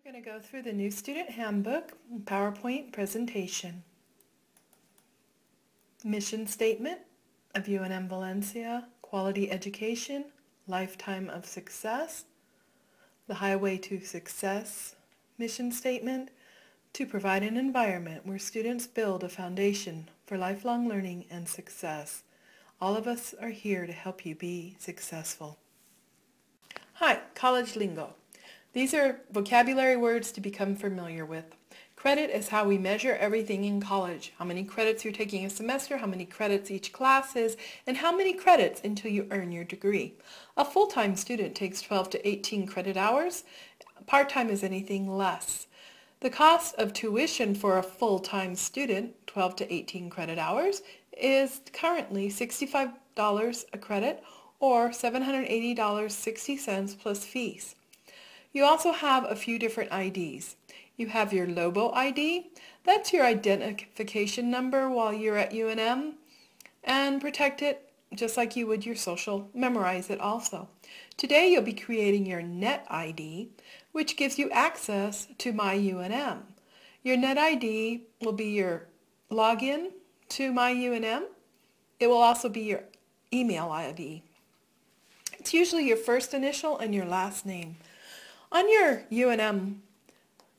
We're going to go through the new student handbook PowerPoint presentation. Mission statement of UNM Valencia, quality education, lifetime of success. The highway to success mission statement, to provide an environment where students build a foundation for lifelong learning and success. All of us are here to help you be successful. Hi, college lingo. These are vocabulary words to become familiar with. Credit is how we measure everything in college. How many credits you're taking a semester, how many credits each class is, and how many credits until you earn your degree. A full-time student takes 12 to 18 credit hours. Part-time is anything less. The cost of tuition for a full-time student, 12 to 18 credit hours, is currently $65 a credit or $780.60 plus fees. You also have a few different IDs. You have your Lobo ID. That's your identification number while you're at UNM, and protect it just like you would your social. Memorize it also. Today you'll be creating your Net ID, which gives you access to My UNM. Your Net ID will be your login to My UNM. It will also be your email ID. It's usually your first initial and your last name. On your UNM,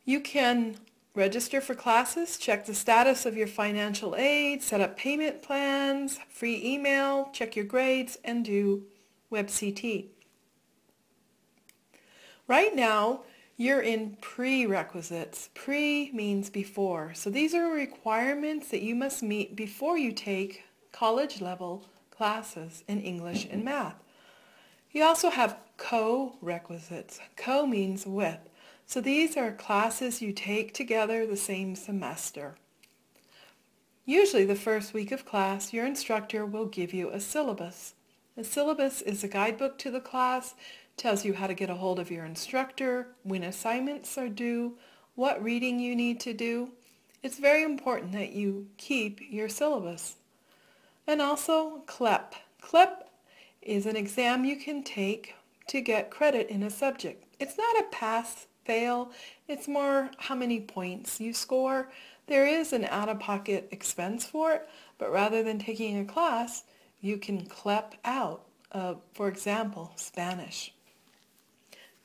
you can register for classes, check the status of your financial aid, set up payment plans, free email, check your grades, and do WebCT. Right now, you're in prerequisites. Pre means before. So these are requirements that you must meet before you take college-level classes in English and math. You also have co-requisites. Co means with. So these are classes you take together the same semester. Usually the first week of class, your instructor will give you a syllabus. A syllabus is a guidebook to the class, tells you how to get a hold of your instructor, when assignments are due, what reading you need to do. It's very important that you keep your syllabus. And also CLEP. CLEP is an exam you can take to get credit in a subject. It's not a pass-fail, it's more how many points you score. There is an out-of-pocket expense for it, but rather than taking a class, you can CLEP out, for example, Spanish.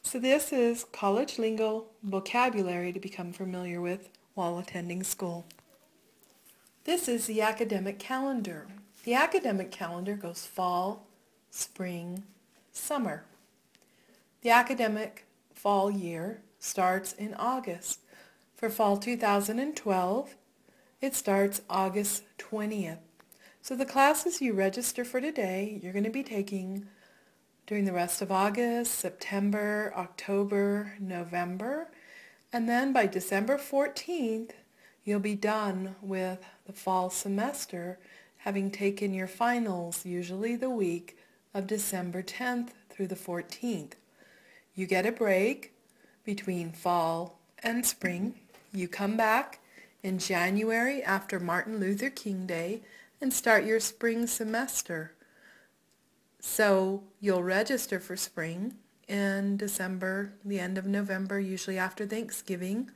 So this is college lingo vocabulary to become familiar with while attending school. This is the academic calendar. The academic calendar goes fall, spring, summer. The academic fall year starts in August. For fall 2012, it starts August 20th. So the classes you register for today, you're going to be taking during the rest of August, September, October, November, and then by December 14th, you'll be done with the fall semester, having taken your finals usually the week of December 10th through the 14th. You get a break between fall and spring. You come back in January after Martin Luther King Day and start your spring semester. So you'll register for spring in December, the end of November, usually after Thanksgiving.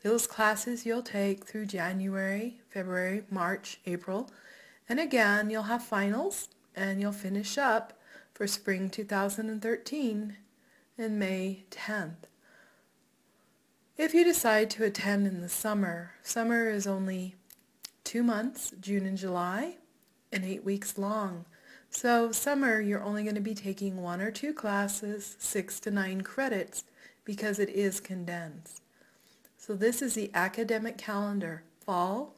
Those classes you'll take through January, February, March, April. And again, you'll have finals and you'll finish up for spring 2013 in May 10th. If you decide to attend in the summer, summer is only 2 months, June and July, and 8 weeks long. So summer, you're only going to be taking 1 or 2 classes, 6 to 9 credits, because it is condensed. So this is the academic calendar, fall,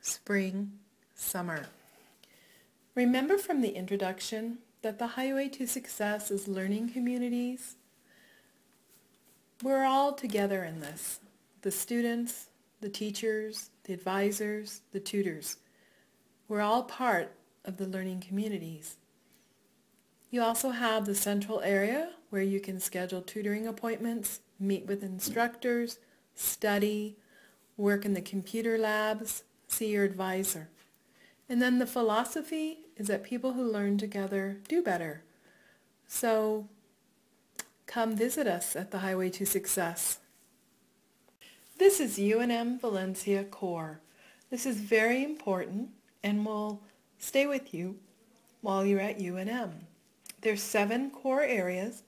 spring, summer. Remember from the introduction that the highway to success is learning communities. We're all together in this. The students, the teachers, the advisors, the tutors. We're all part of the learning communities. You also have the central area where you can schedule tutoring appointments, meet with instructors, study, work in the computer labs, see your advisor. And then the philosophy is that people who learn together do better. So come visit us at the Highway to Success. This is UNM Valencia Core. This is very important and will stay with you while you're at UNM. There's 7 core areas: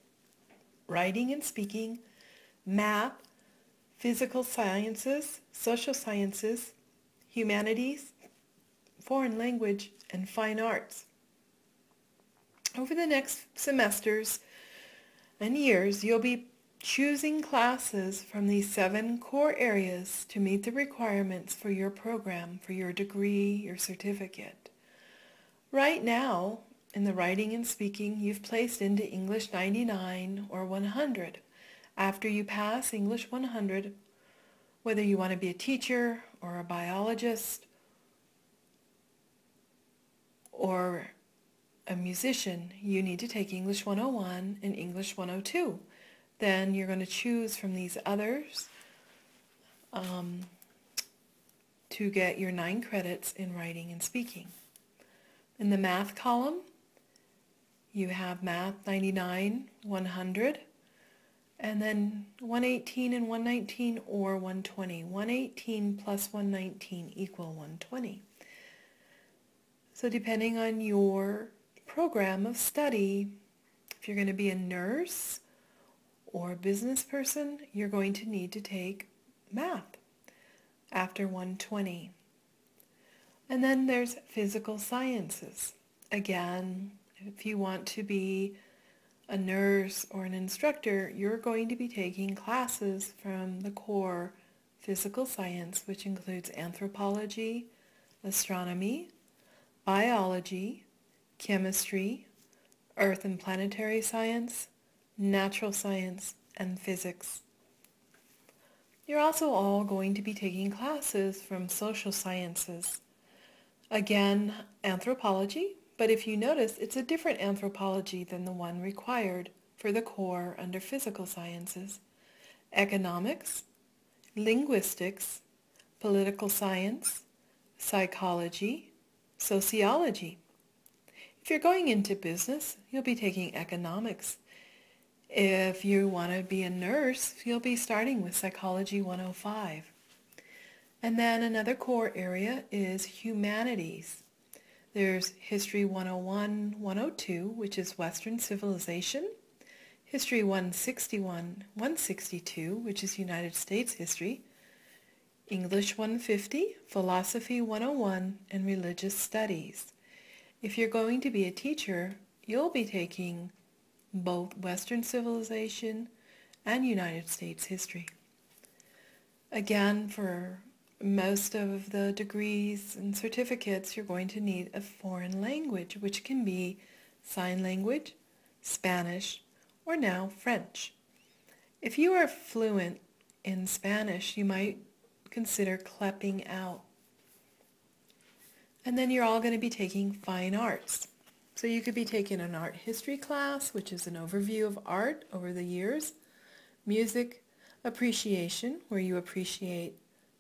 writing and speaking, math, physical sciences, social sciences, humanities, foreign language, and fine arts. Over the next semesters and years, you'll be choosing classes from these 7 core areas to meet the requirements for your program, for your degree, your certificate. Right now, in the writing and speaking, you've placed into English 99 or 100. After you pass English 100, whether you want to be a teacher or a biologist or a musician, you need to take English 101 and English 102. Then you're going to choose from these others to get your 9 credits in writing and speaking. In the math column, you have math 99, 100, and then 118 and 119 or 120. 118 plus 119 equal 120. So depending on your program of study, if you're going to be a nurse or a business person, you're going to need to take math after 120. And then there's physical sciences. Again, if you want to be a nurse or an instructor, you're going to be taking classes from the core physical science, which includes anthropology, astronomy, biology, chemistry, earth and planetary science, natural science, and physics. You're also all going to be taking classes from social sciences. Again, anthropology, but if you notice, it's a different anthropology than the one required for the core under physical sciences. Economics, linguistics, political science, psychology, sociology. If you're going into business, you'll be taking economics. If you want to be a nurse, you'll be starting with Psychology 105. And then another core area is humanities. There's History 101, 102, which is Western civilization. History 161, 162, which is United States history. English 150, Philosophy 101, and Religious Studies. If you're going to be a teacher, you'll be taking both Western civilization and United States history. Again, for most of the degrees and certificates, you're going to need a foreign language, which can be sign language, Spanish, or now French. If you are fluent in Spanish, you might consider CLEPing out. And then you're all going to be taking fine arts. So you could be taking an art history class, which is an overview of art over the years. Music appreciation, where you appreciate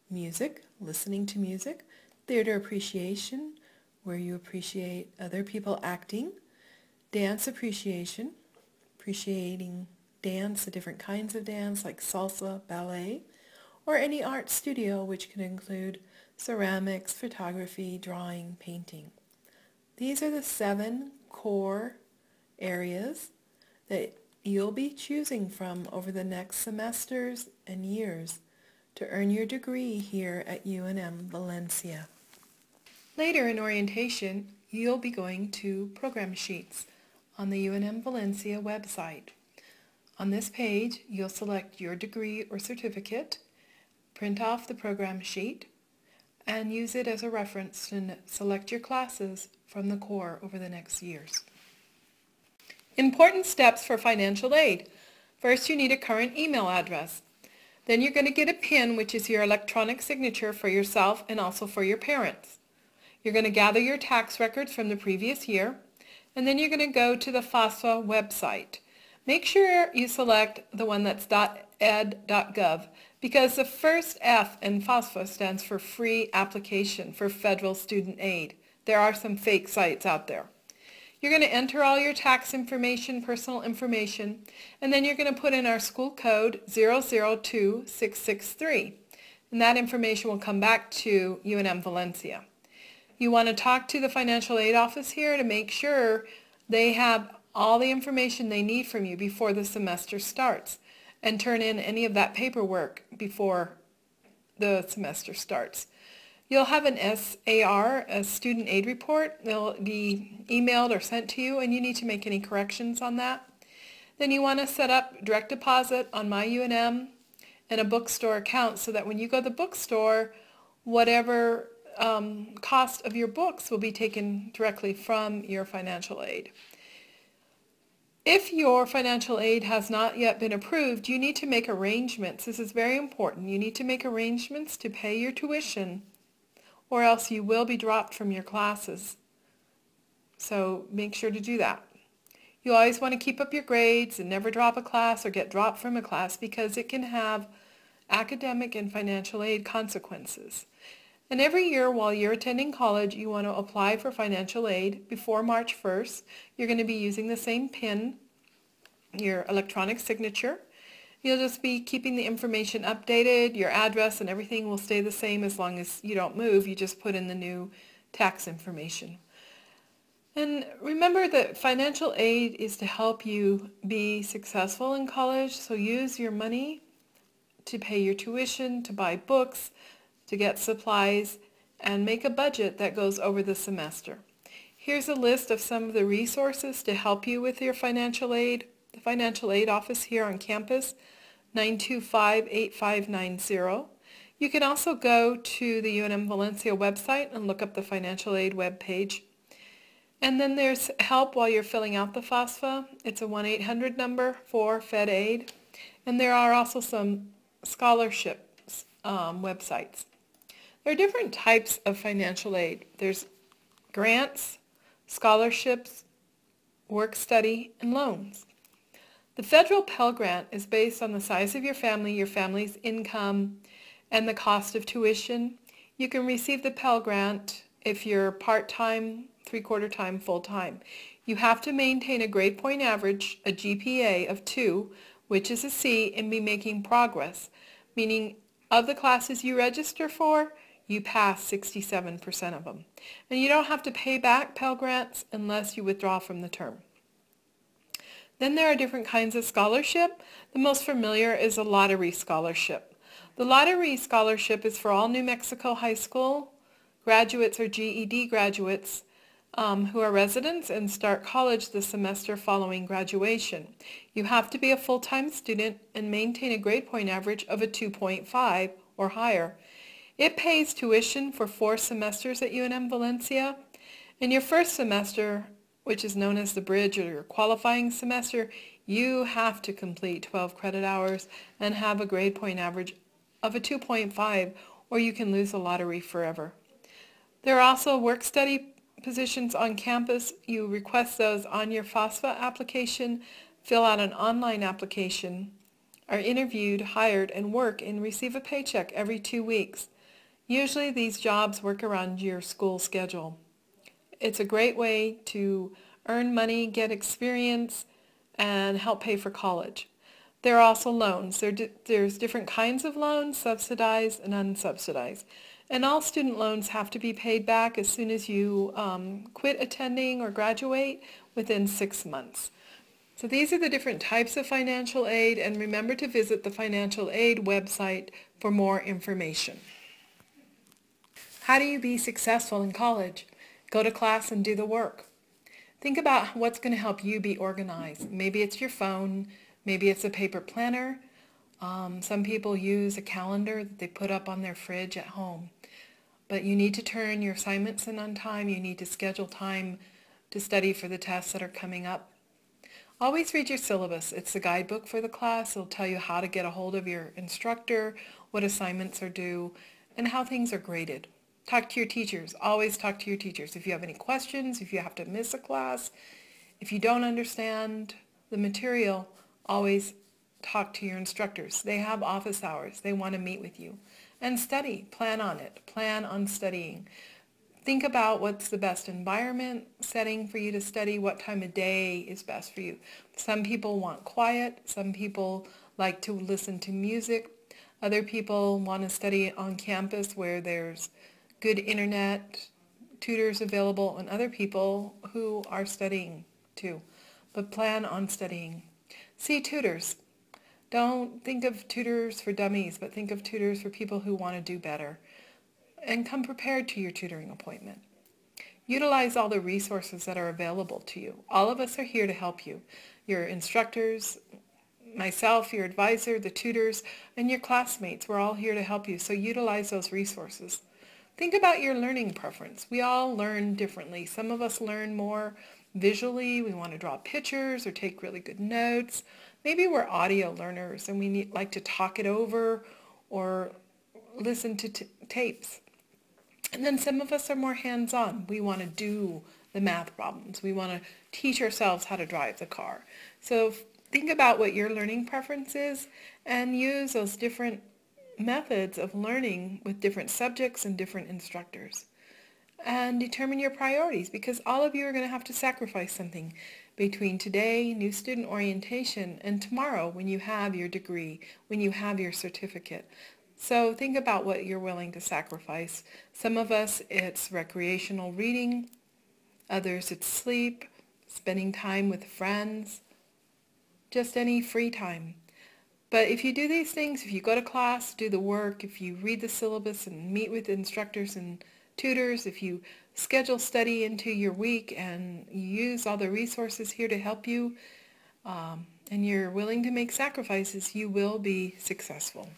music, listening to music. Theater appreciation, where you appreciate other people acting. Dance appreciation, appreciating dance, the different kinds of dance like salsa, ballet, or any art studio, which can include ceramics, photography, drawing, painting. These are the 7 core areas that you'll be choosing from over the next semesters and years to earn your degree here at UNM Valencia. Later in orientation, you'll be going to program sheets on the UNM Valencia website. On this page, you'll select your degree or certificate, print off the program sheet, and use it as a reference to select your classes from the core over the next years. Important steps for financial aid. First, you need a current email address. Then you're going to get a PIN, which is your electronic signature for yourself and also for your parents. You're going to gather your tax records from the previous year, and then you're going to go to the FAFSA website. Make sure you select the one that's .ed.gov, because the first F in FAFSA stands for Free Application for Federal Student Aid. There are some fake sites out there. You're going to enter all your tax information, personal information, and then you're going to put in our school code 002663. and that information will come back to UNM Valencia. You want to talk to the financial aid office here to make sure they have all the information they need from you before the semester starts, and turn in any of that paperwork before the semester starts. You'll have an SAR, a student aid report. It'll be emailed or sent to you, and you need to make any corrections on that. Then you want to set up direct deposit on My UNM and a bookstore account so that when you go to the bookstore, whatever cost of your books will be taken directly from your financial aid. If your financial aid has not yet been approved, you need to make arrangements. This is very important. You need to make arrangements to pay your tuition, or else you will be dropped from your classes. So make sure to do that. You always want to keep up your grades and never drop a class or get dropped from a class, because it can have academic and financial aid consequences. And every year while you're attending college, you want to apply for financial aid before March 1st. You're going to be using the same PIN, your electronic signature. You'll just be keeping the information updated. Your address and everything will stay the same as long as you don't move. You just put in the new tax information. And remember that financial aid is to help you be successful in college, so use your money to pay your tuition, to buy books, to get supplies, and make a budget that goes over the semester. Here's a list of some of the resources to help you with your financial aid. The financial aid office here on campus, 925-8590. You can also go to the UNM Valencia website and look up the financial aid webpage. And then there's help while you're filling out the FAFSA. It's a 1-800 number for Fed Aid. And there are also some scholarships websites. There are different types of financial aid. There's grants, scholarships, work study, and loans. The federal Pell Grant is based on the size of your family's income, and the cost of tuition. You can receive the Pell Grant if you're part-time, three-quarter time, full-time. You have to maintain a grade point average, a GPA of 2, which is a C, and be making progress, meaning of the classes you register for, you pass 67% of them. And you don't have to pay back Pell Grants unless you withdraw from the term. Then there are different kinds of scholarship. The most familiar is a lottery scholarship. The lottery scholarship is for all New Mexico high school graduates or GED graduates who are residents and start college the semester following graduation. You have to be a full-time student and maintain a grade point average of a 2.5 or higher. It pays tuition for 4 semesters at UNM Valencia. In your first semester, which is known as the bridge or your qualifying semester, you have to complete 12 credit hours and have a grade point average of a 2.5, or you can lose the lottery forever. There are also work study positions on campus. You request those on your FAFSA application, fill out an online application, are interviewed, hired, and work and receive a paycheck every 2 weeks. Usually these jobs work around your school schedule. It's a great way to earn money, get experience, and help pay for college. There are also loans. There's different kinds of loans, subsidized and unsubsidized. And all student loans have to be paid back as soon as you quit attending or graduate within 6 months. So these are the different types of financial aid, and remember to visit the financial aid website for more information. How do you be successful in college? Go to class and do the work. Think about what's going to help you be organized. Maybe it's your phone. Maybe it's a paper planner. Some people use a calendar that they put up on their fridge at home. But you need to turn your assignments in on time. You need to schedule time to study for the tests that are coming up. Always read your syllabus. It's the guidebook for the class. It'll tell you how to get a hold of your instructor, what assignments are due, and how things are graded. Talk to your teachers. Always talk to your teachers. If you have any questions, if you have to miss a class, if you don't understand the material, always talk to your instructors. They have office hours. They want to meet with you. And study. Plan on it. Plan on studying. Think about what's the best environment setting for you to study, what time of day is best for you. Some people want quiet. Some people like to listen to music. Other people want to study on campus where there's good internet, tutors available, and other people who are studying too, but plan on studying. See tutors. Don't think of tutors for dummies, but think of tutors for people who want to do better. And come prepared to your tutoring appointment. Utilize all the resources that are available to you. All of us are here to help you. Your instructors, myself, your advisor, the tutors, and your classmates, we're all here to help you. So utilize those resources. Think about your learning preference. We all learn differently. Some of us learn more visually. We want to draw pictures or take really good notes. Maybe we're audio learners and we like to talk it over or listen to tapes. And then some of us are more hands-on. We want to do the math problems. We want to teach ourselves how to drive the car. So think about what your learning preference is and use those different methods of learning with different subjects and different instructors. And determine your priorities, because all of you are going to have to sacrifice something between today, new student orientation, and tomorrow when you have your degree, when you have your certificate. So think about what you're willing to sacrifice. Some of us, it's recreational reading. Others, it's sleep, spending time with friends, just any free time. But if you do these things, if you go to class, do the work, if you read the syllabus and meet with instructors and tutors, if you schedule study into your week and you use all the resources here to help you, and you're willing to make sacrifices, you will be successful.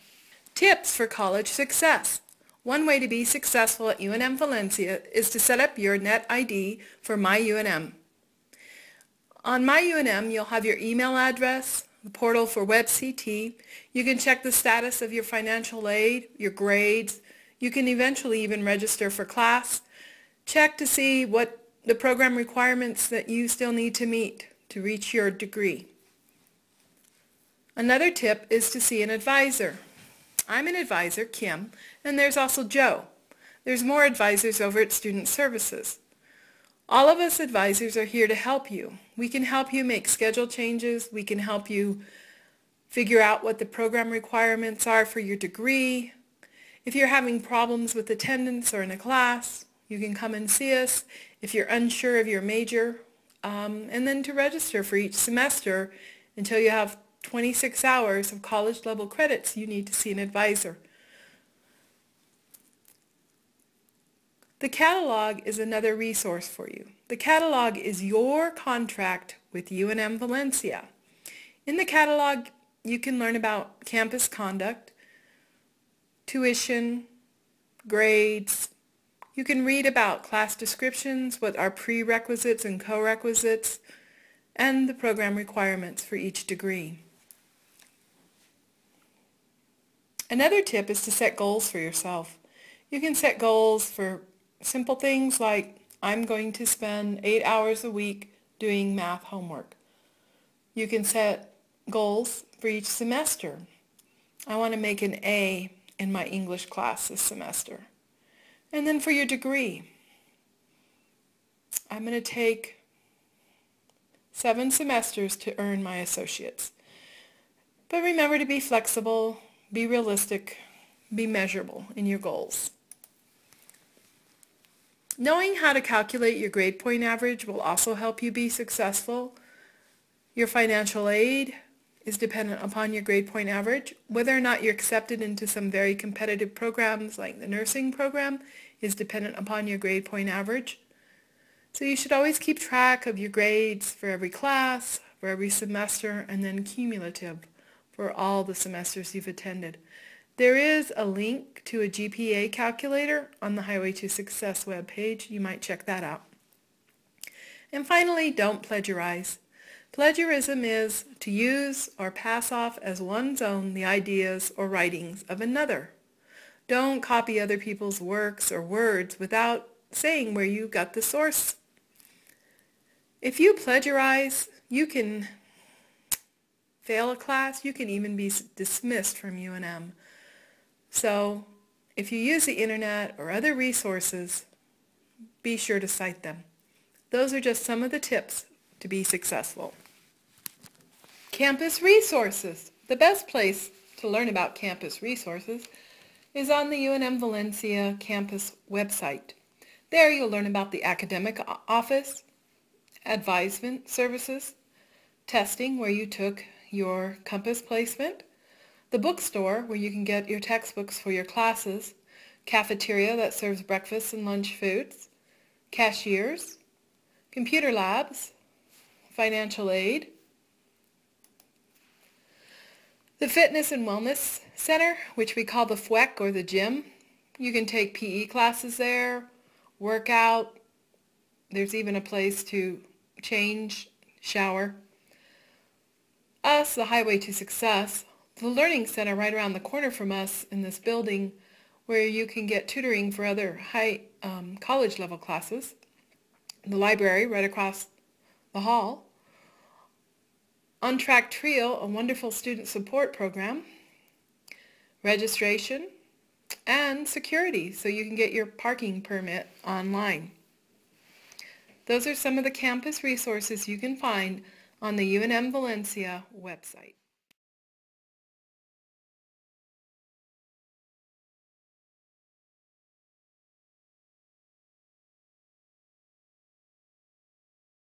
Tips for college success. One way to be successful at UNM Valencia is to set up your net ID for MyUNM. On MyUNM, you'll have your email address, the portal for WebCT. You can check the status of your financial aid, your grades. You can eventually even register for class. Check to see what the program requirements that you still need to meet to reach your degree. Another tip is to see an advisor. I'm an advisor, Kim, and there's also Joe. There's more advisors over at Student Services. All of us advisors are here to help you. We can help you make schedule changes. We can help you figure out what the program requirements are for your degree. If you're having problems with attendance or in a class, you can come and see us. If you're unsure of your major, and then to register for each semester until you have 26 hours of college level credits, you need to see an advisor. The catalog is another resource for you. The catalog is your contract with UNM Valencia. In the catalog, you can learn about campus conduct, tuition, grades. You can read about class descriptions, what are prerequisites and co-requisites, and the program requirements for each degree. Another tip is to set goals for yourself. You can set goals for simple things like, I'm going to spend 8 hours a week doing math homework. You can set goals for each semester. I want to make an A in my English class this semester. And then for your degree, I'm going to take 7 semesters to earn my associates. But remember to be flexible, be realistic, be measurable in your goals. Knowing how to calculate your grade point average will also help you be successful. Your financial aid is dependent upon your grade point average. Whether or not you're accepted into some very competitive programs like the nursing program is dependent upon your grade point average. So you should always keep track of your grades for every class, for every semester, and then cumulative for all the semesters you've attended. There is a link to a GPA calculator on the Highway to Success webpage. You might check that out. And finally, don't plagiarize. Plagiarism is to use or pass off as one's own the ideas or writings of another. Don't copy other people's works or words without saying where you got the source. If you plagiarize, you can fail a class. You can even be dismissed from UNM. So if you use the internet or other resources, be sure to cite them. Those are just some of the tips to be successful. Campus resources. The best place to learn about campus resources is on the UNM Valencia campus website. There you'll learn about the academic office, advisement services, testing where you took your compass placement, the bookstore where you can get your textbooks for your classes, cafeteria that serves breakfast and lunch foods, cashiers, computer labs, financial aid, the Fitness and Wellness Center, which we call the FWEC or the gym. You can take PE classes there, work out. There's even a place to change, shower. Us, the Highway to Success, the Learning Center right around the corner from us in this building where you can get tutoring for other college level classes. The library right across the hall. On Track Trio, a wonderful student support program, registration, and security, so you can get your parking permit online. Those are some of the campus resources you can find on the UNM Valencia website.